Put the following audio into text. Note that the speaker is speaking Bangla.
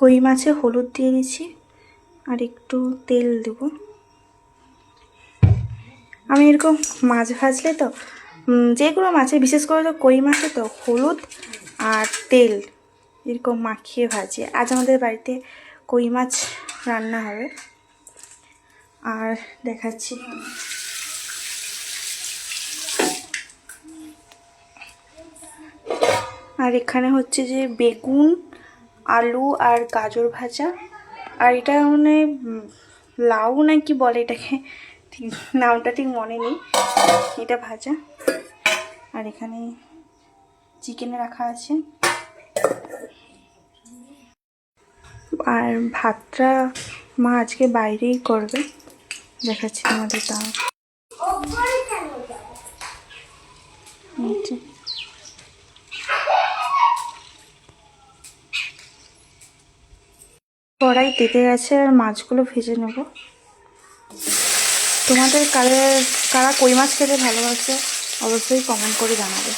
কই মাছে হলুদ দিয়ে দিচ্ছি আর একটু তেল দেব। আমি এরকম মাছ ভাজলে তো যে কোনো মাছে, বিশেষ করে তো কই মাছে তো হলুদ আর তেল এরকম মাখিয়ে ভাজি। আজ আমাদের বাড়িতে কই মাছ রান্না হবে আর দেখাচ্ছি। আর এখানে হচ্ছে যে বেগুন, আলু আর গাজর ভাজা। আর এটা মানে লাউ না কি বলে এটাকে, ঠিক নামটা ঠিক মনে নেই। এটা ভাজা। আর এখানে চিকেন রাখা আছে। আর ভাতটা মা আজকে বাইরেই করবে, দেখাচ্ছি তোমাদের। তাও কড়াই তেতে গেছে আর মাছগুলো ভেজে নেব। তোমাদের কারা কই মাছ খেতে ভালোবাসে অবশ্যই কমেন্ট করে জানাবে।